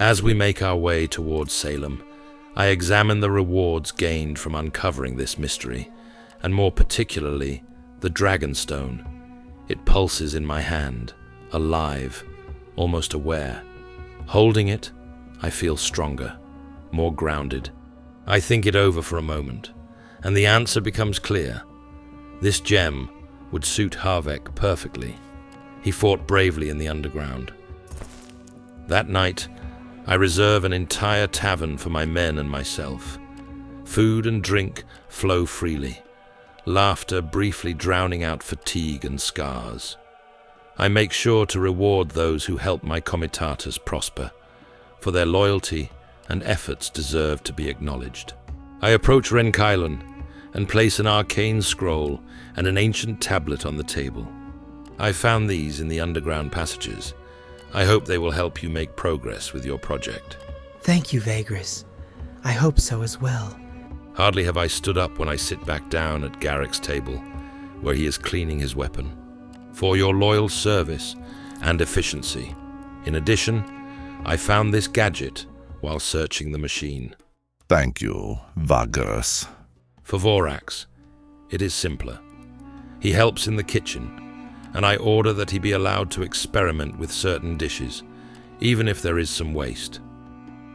As we make our way towards Salem, I examine the rewards gained from uncovering this mystery, and more particularly, the Dragonstone. It pulses in my hand, alive, almost aware. Holding it, I feel stronger, more grounded. I think it over for a moment, and the answer becomes clear. This gem would suit Harvek perfectly. He fought bravely in the underground. That night, I reserve an entire tavern for my men and myself. Food and drink flow freely, laughter briefly drowning out fatigue and scars. I make sure to reward those who help my comitatus prosper, for their loyalty and efforts deserve to be acknowledged. I approach Renkailan and place an arcane scroll and an ancient tablet on the table. I found these in the underground passages. I hope they will help you make progress with your project. Thank you, Vagrus. I hope so as well. Hardly have I stood up when I sit back down at Garrick's table, where he is cleaning his weapon. For your loyal service and efficiency. In addition, I found this gadget while searching the machine. Thank you, Vagrus. For Vorax, it is simpler. He helps in the kitchen, and I order that he be allowed to experiment with certain dishes, even if there is some waste.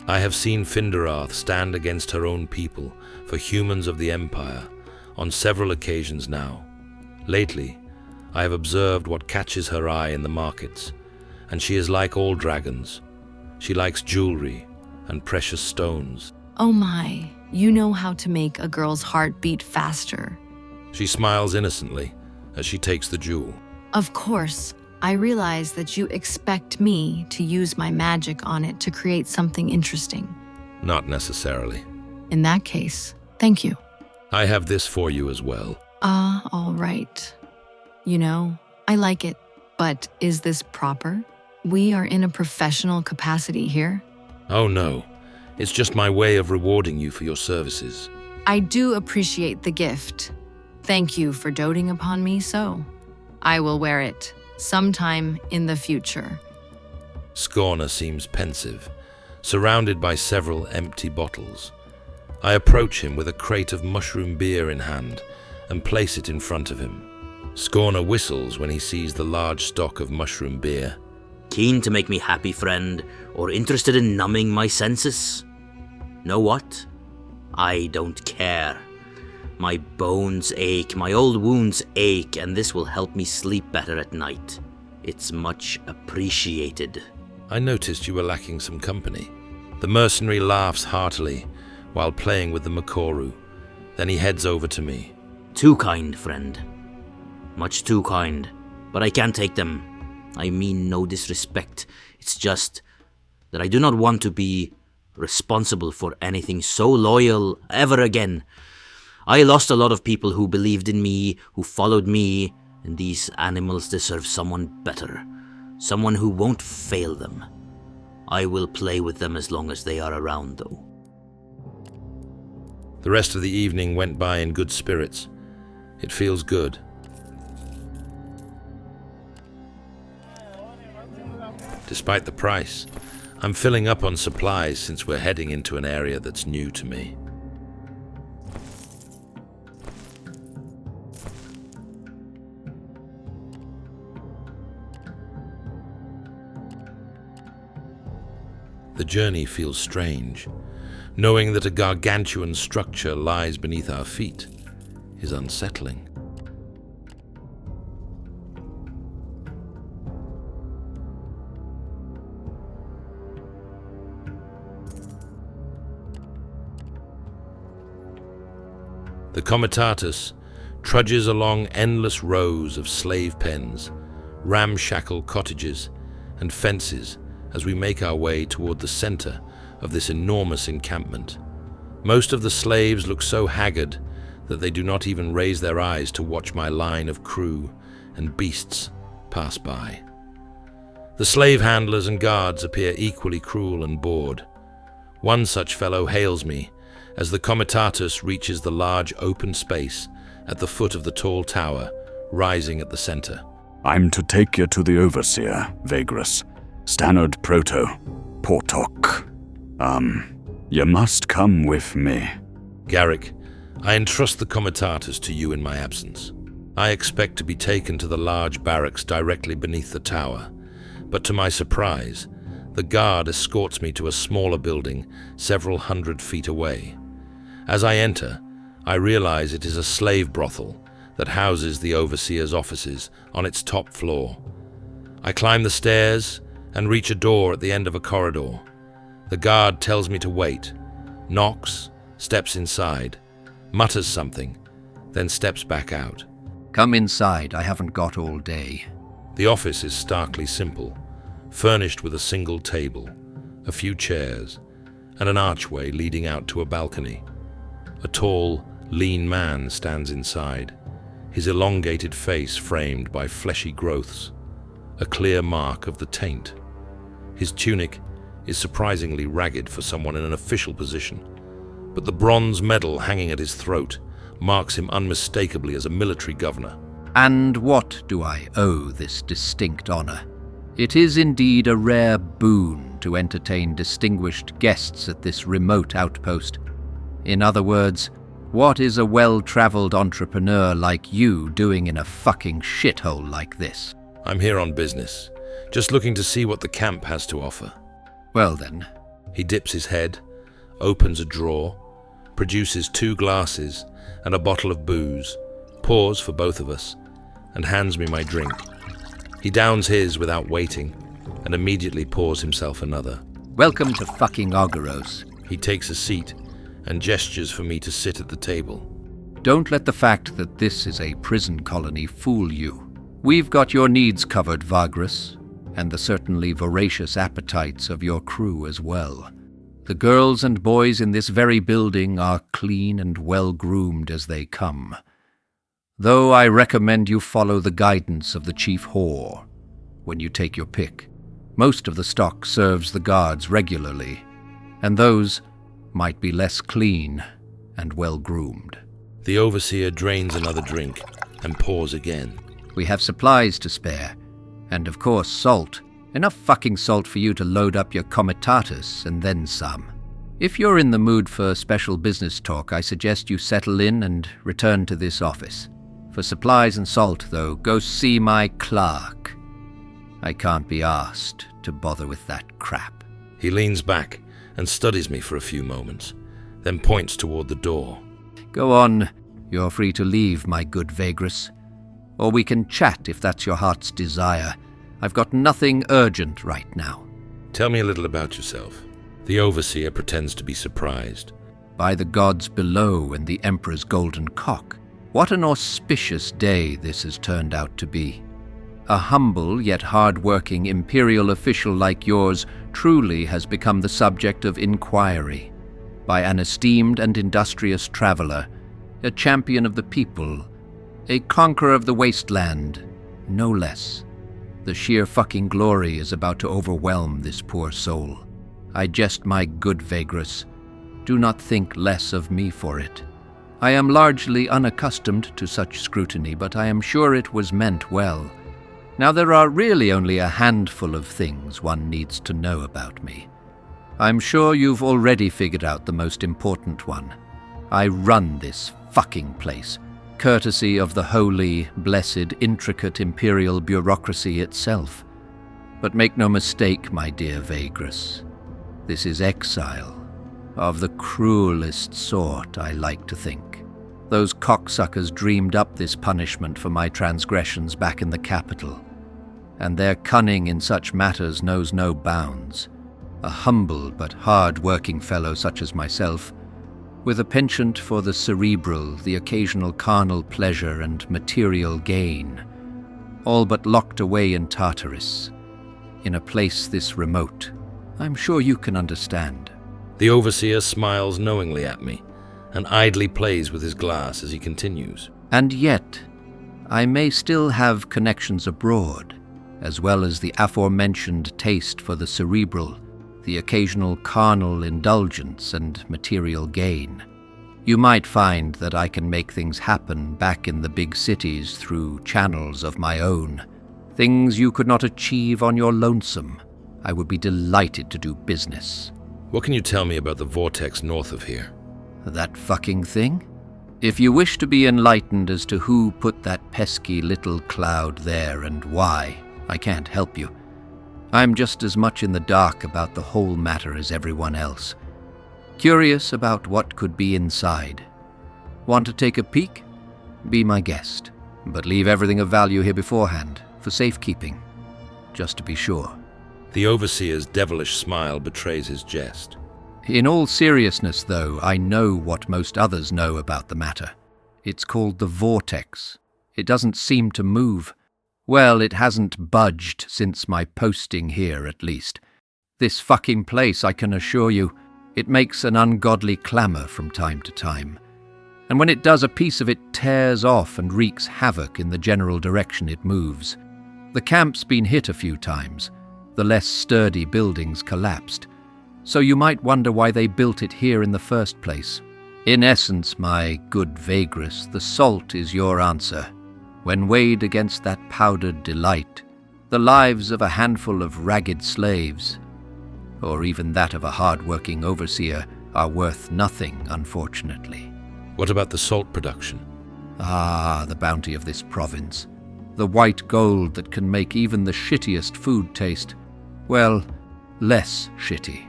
I have seen Finderath stand against her own people for humans of the Empire on several occasions now. Lately, I have observed what catches her eye in the markets, and she is like all dragons. She likes jewelry and precious stones. Oh my, you know how to make a girl's heart beat faster. She smiles innocently as she takes the jewel. Of course, I realize that you expect me to use my magic on it to create something interesting. Not necessarily. In that case, thank you. I have this for you as well. All right. You know, I like it, but is this proper? We are in a professional capacity here. Oh no, it's just my way of rewarding you for your services. I do appreciate the gift. Thank you for doting upon me so. I will wear it sometime in the future. Scorner seems pensive, surrounded by several empty bottles. I approach him with a crate of mushroom beer in hand and place it in front of him. Scorner whistles when he sees the large stock of mushroom beer. Keen to make me happy, friend, or interested in numbing my senses? Know what? I don't care. My bones ache, my old wounds ache, and this will help me sleep better at night. It's much appreciated. I noticed you were lacking some company. The mercenary laughs heartily while playing with the Makoru. Then he heads over to me. Too kind, friend. Much too kind. But I can't take them. I mean no disrespect. It's just that I do not want to be responsible for anything so loyal ever again. I lost a lot of people who believed in me, who followed me, and these animals deserve someone better. Someone who won't fail them. I will play with them as long as they are around, though. The rest of the evening went by in good spirits. It feels good. Despite the price, I'm filling up on supplies since we're heading into an area that's new to me. The journey feels strange. Knowing that a gargantuan structure lies beneath our feet is unsettling. The comitatus trudges along endless rows of slave pens, ramshackle cottages, and fences as we make our way toward the center of this enormous encampment. Most of the slaves look so haggard that they do not even raise their eyes to watch my line of crew and beasts pass by. The slave handlers and guards appear equally cruel and bored. One such fellow hails me as the comitatus reaches the large open space at the foot of the tall tower, rising at the center. I'm to take you to the Overseer, Vagrus. Stannard Proto. Portok. You must come with me. Garrick, I entrust the comitatus to you in my absence. I expect to be taken to the large barracks directly beneath the tower, but to my surprise, the guard escorts me to a smaller building several 100 feet away. As I enter, I realize it is a slave brothel that houses the overseer's offices on its top floor. I climb the stairs and reach a door at the end of a corridor. The guard tells me to wait, knocks, steps inside, mutters something, then steps back out. Come inside, I haven't got all day. The office is starkly simple, furnished with a single table, a few chairs, and an archway leading out to a balcony. A tall, lean man stands inside, his elongated face framed by fleshy growths, a clear mark of the taint. His tunic is surprisingly ragged for someone in an official position, but the bronze medal hanging at his throat marks him unmistakably as a military governor. And what do I owe this distinct honor? It is indeed a rare boon to entertain distinguished guests at this remote outpost. In other words, what is a well-traveled entrepreneur like you doing in a fucking shithole like this? I'm here on business, just looking to see what the camp has to offer. Well then. He dips his head, opens a drawer, produces 2 glasses and a bottle of booze, pours for both of us, and hands me my drink. He downs his without waiting, and immediately pours himself another. Welcome to fucking Auguros. He takes a seat and gestures for me to sit at the table. Don't let the fact that this is a prison colony fool you. We've got your needs covered, Vagrus, and the certainly voracious appetites of your crew as well. The girls and boys in this very building are clean and well-groomed as they come. Though I recommend you follow the guidance of the chief whore when you take your pick. Most of the stock serves the guards regularly, and those might be less clean and well-groomed. The overseer drains another drink and pours again. We have supplies to spare, and of course salt. Enough fucking salt for you to load up your comitatus and then some. If you're in the mood for special business talk, I suggest you settle in and return to this office. For supplies and salt, though, go see my clerk. I can't be asked to bother with that crap. He leans back and studies me for a few moments, then points toward the door. Go on. You're free to leave, my good Vagrus. Or we can chat if that's your heart's desire. I've got nothing urgent right now. Tell me a little about yourself. The overseer pretends to be surprised. By the gods below and the Emperor's golden cock, what an auspicious day this has turned out to be. A humble yet hard-working imperial official like yours truly has become the subject of inquiry by an esteemed and industrious traveler, a champion of the people, a conqueror of the wasteland, no less. The sheer fucking glory is about to overwhelm this poor soul. I jest, my good Vagrus. Do not think less of me for it. I am largely unaccustomed to such scrutiny, but I am sure it was meant well. Now there are really only a handful of things one needs to know about me. I'm sure you've already figured out the most important one. I run this fucking place, courtesy of the holy, blessed, intricate imperial bureaucracy itself. But make no mistake, my dear Vagrus, this is exile, of the cruelest sort, I like to think. Those cocksuckers dreamed up this punishment for my transgressions back in the capital, and their cunning in such matters knows no bounds. A humble but hard-working fellow such as myself, with a penchant for the cerebral, the occasional carnal pleasure and material gain, all but locked away in Tartarus, in a place this remote. I'm sure you can understand. The overseer smiles knowingly at me, and idly plays with his glass as he continues. And yet, I may still have connections abroad, as well as the aforementioned taste for the cerebral, the occasional carnal indulgence and material gain. You might find that I can make things happen back in the big cities through channels of my own, things you could not achieve on your lonesome. I would be delighted to do business. What can you tell me about the vortex north of here? That fucking thing? If you wish to be enlightened as to who put that pesky little cloud there and why, I can't help you. I'm just as much in the dark about the whole matter as everyone else. Curious about what could be inside. Want to take a peek? Be my guest, but leave everything of value here beforehand, for safekeeping, just to be sure. The Overseer's devilish smile betrays his jest. In all seriousness, though, I know what most others know about the matter. It's called the Vortex. It doesn't seem to move. Well, it hasn't budged since my posting here, at least. This fucking place, I can assure you, it makes an ungodly clamour from time to time. And when it does, a piece of it tears off and wreaks havoc in the general direction it moves. The camp's been hit a few times. The less sturdy buildings collapsed. So you might wonder why they built it here in the first place. In essence, my good Vagrus, the salt is your answer. When weighed against that powdered delight, the lives of a handful of ragged slaves, or even that of a hard-working overseer, are worth nothing, unfortunately. What about the salt production? Ah, the bounty of this province. The white gold that can make even the shittiest food taste, well, less shitty.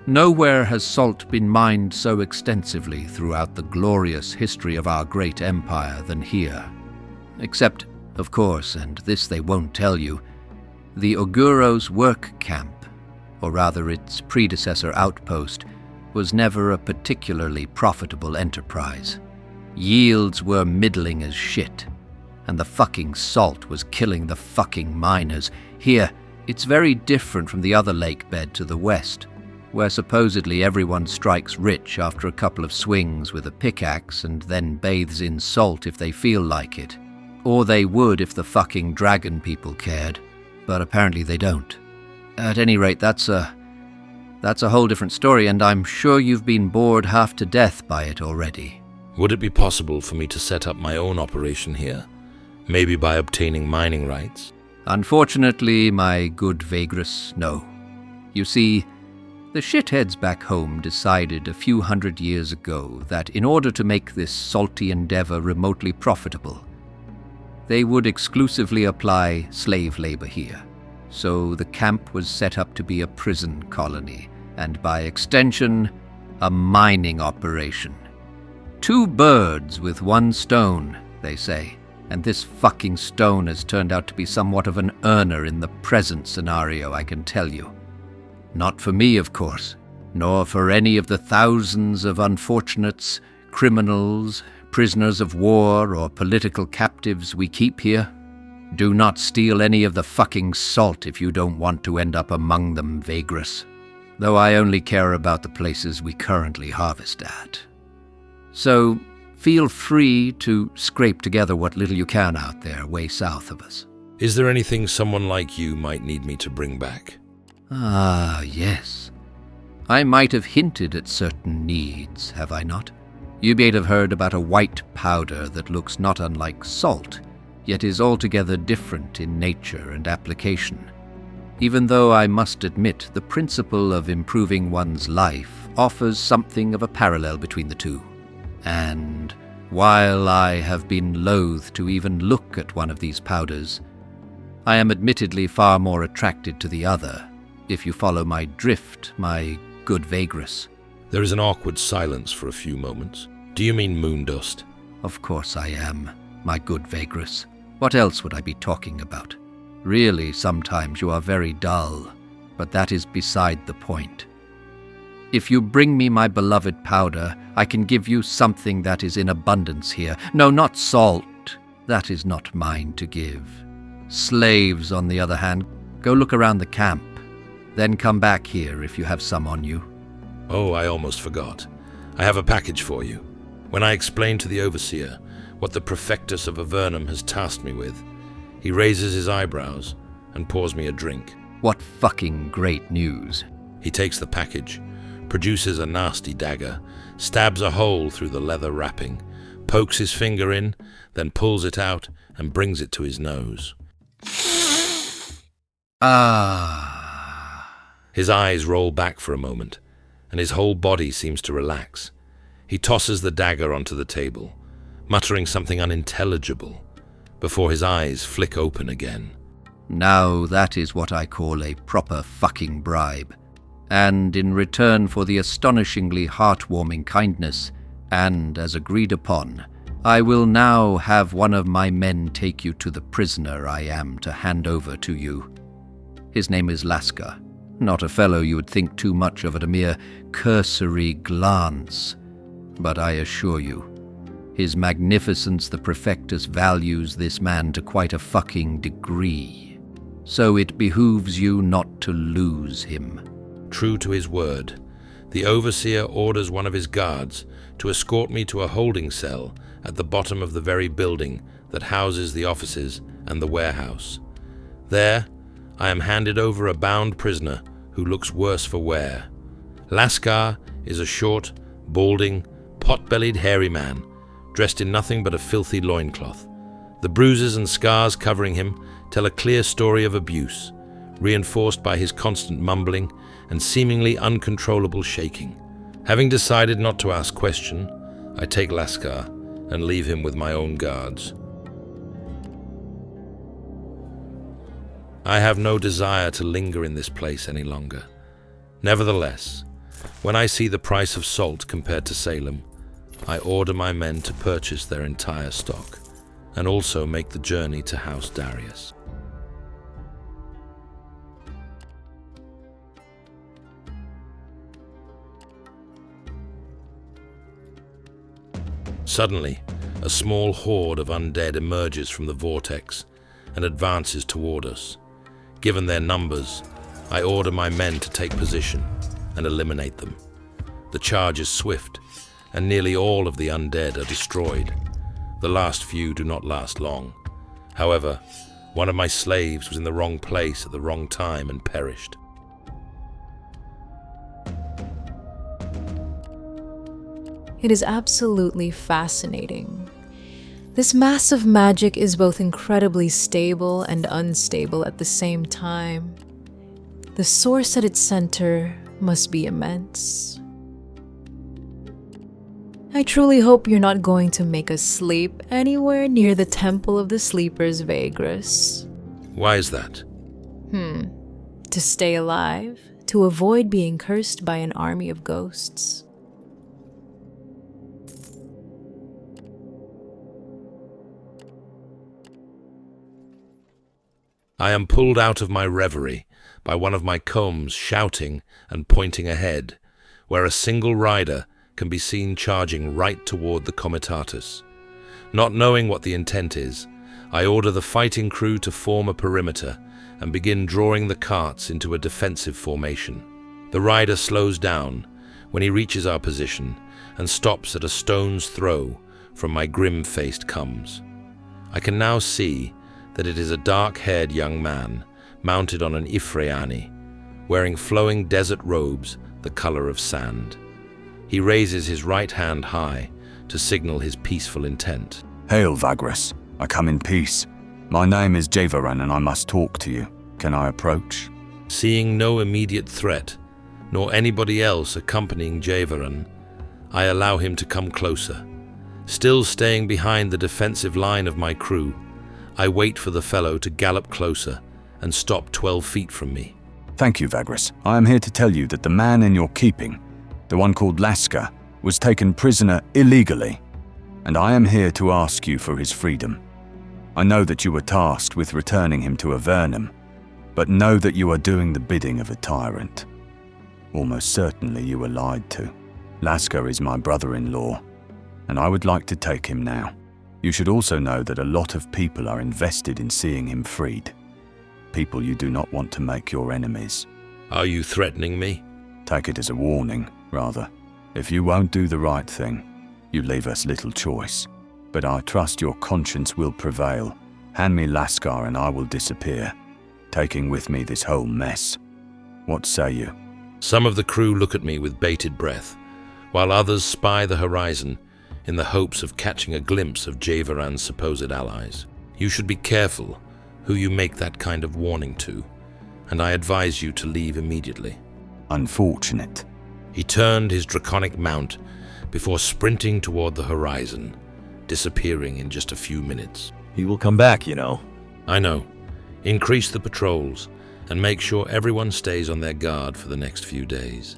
Nowhere has salt been mined so extensively throughout the glorious history of our great empire than here. Except, of course, and this they won't tell you, the Auguros work camp, or rather its predecessor outpost, was never a particularly profitable enterprise. Yields were middling as shit, and the fucking salt was killing the fucking miners. Here, it's very different from the other lake bed to the west, where supposedly everyone strikes rich after a couple of swings with a pickaxe and then bathes in salt if they feel like it. Or they would if the fucking dragon people cared, but apparently they don't. At any rate, that's a whole different story, and I'm sure you've been bored half to death by it already. Would it be possible for me to set up my own operation here? Maybe by obtaining mining rights? Unfortunately, my good Vagrus, no. You see, the shitheads back home decided a few hundred years ago that in order to make this salty endeavor remotely profitable, they would exclusively apply slave labor here. So the camp was set up to be a prison colony, and by extension, a mining operation. 2 birds with 1 stone, they say, and this fucking stone has turned out to be somewhat of an earner in the present scenario, I can tell you. Not for me, of course, nor for any of the thousands of unfortunates, criminals, prisoners of war, or political captives we keep here. Do not steal any of the fucking salt if you don't want to end up among them, Vagrus. Though I only care about the places we currently harvest at. So, feel free to scrape together what little you can out there way south of us. Is there anything someone like you might need me to bring back? Ah, yes. I might have hinted at certain needs, have I not? You may have heard about a white powder that looks not unlike salt, yet is altogether different in nature and application. Even though I must admit the principle of improving one's life offers something of a parallel between the two. And while I have been loath to even look at one of these powders, I am admittedly far more attracted to the other, if you follow my drift, my good Vagrus. There is an awkward silence for a few moments. Do you mean moon dust? Of course I am, my good Vagrus. What else would I be talking about? Really, sometimes you are very dull, but that is beside the point. If you bring me my beloved powder, I can give you something that is in abundance here. No, not salt. That is not mine to give. Slaves, on the other hand, go look around the camp. Then come back here if you have some on you. Oh, I almost forgot. I have a package for you. When I explain to the Overseer what the Prefectus of Avernum has tasked me with, he raises his eyebrows and pours me a drink. What fucking great news. He takes the package, produces a nasty dagger, stabs a hole through the leather wrapping, pokes his finger in, then pulls it out and brings it to his nose. Ah, His eyes roll back for a moment, and his whole body seems to relax. He tosses the dagger onto the table, muttering something unintelligible, before his eyes flick open again. Now that is what I call a proper fucking bribe. And in return for the astonishingly heartwarming kindness, and as agreed upon, I will now have one of my men take you to the prisoner I am to hand over to you. His name is Laskar, not a fellow you would think too much of at a mere cursory glance. But I assure you, His Magnificence the Prefectus values this man to quite a fucking degree. So it behooves you not to lose him. True to his word, the overseer orders one of his guards to escort me to a holding cell at the bottom of the very building that houses the offices and the warehouse. There, I am handed over a bound prisoner who looks worse for wear. Laskar is a short, balding, pot-bellied hairy man, dressed in nothing but a filthy loincloth. The bruises and scars covering him tell a clear story of abuse, reinforced by his constant mumbling and seemingly uncontrollable shaking. Having decided not to ask question, I take Laskar and leave him with my own guards. I have no desire to linger in this place any longer. Nevertheless, when I see the price of salt compared to Salem, I order my men to purchase their entire stock, and also make the journey to House Darius. Suddenly, a small horde of undead emerges from the vortex and advances toward us. Given their numbers, I order my men to take position and eliminate them. The charge is swift, and nearly all of the undead are destroyed. The last few do not last long. However, one of my slaves was in the wrong place at the wrong time and perished. It is absolutely fascinating. This massive magic is both incredibly stable and unstable at the same time. The source at its center must be immense. I truly hope you're not going to make us sleep anywhere near the Temple of the Sleepers, Vagrus. Why is that? To stay alive, to avoid being cursed by an army of ghosts. I am pulled out of my reverie by one of my combs shouting and pointing ahead, where a single rider can be seen charging right toward the Comitatus. Not knowing what the intent is, I order the fighting crew to form a perimeter and begin drawing the carts into a defensive formation. The rider slows down when he reaches our position and stops at a stone's throw from my grim-faced comes. I can now see that it is a dark-haired young man mounted on an Ifreani, wearing flowing desert robes the color of sand. He raises his right hand high to signal his peaceful intent. Hail, Vagrus. I come in peace. My name is Deven, and I must talk to you. Can I approach? Seeing no immediate threat, nor anybody else accompanying Deven, I allow him to come closer. Still staying behind the defensive line of my crew, I wait for the fellow to gallop closer and stop 12 feet from me. Thank you, Vagrus. I am here to tell you that the man in your keeping, the one called Laskar, was taken prisoner illegally, and I am here to ask you for his freedom. I know that you were tasked with returning him to Avernum, but know that you are doing the bidding of a tyrant. Almost certainly you were lied to. Laskar is my brother-in-law, and I would like to take him now. You should also know that a lot of people are invested in seeing him freed. People you do not want to make your enemies. Are you threatening me? Take it as a warning, rather. If you won't do the right thing, you leave us little choice. But I trust your conscience will prevail. Hand me Laskar and I will disappear, taking with me this whole mess. What say you? Some of the crew look at me with bated breath, while others spy the horizon in the hopes of catching a glimpse of Javeran's supposed allies. You should be careful who you make that kind of warning to, and I advise you to leave immediately." Unfortunate. He turned his draconic mount before sprinting toward the horizon, disappearing in just a few minutes. He will come back, you know. I know. Increase the patrols, and make sure everyone stays on their guard for the next few days.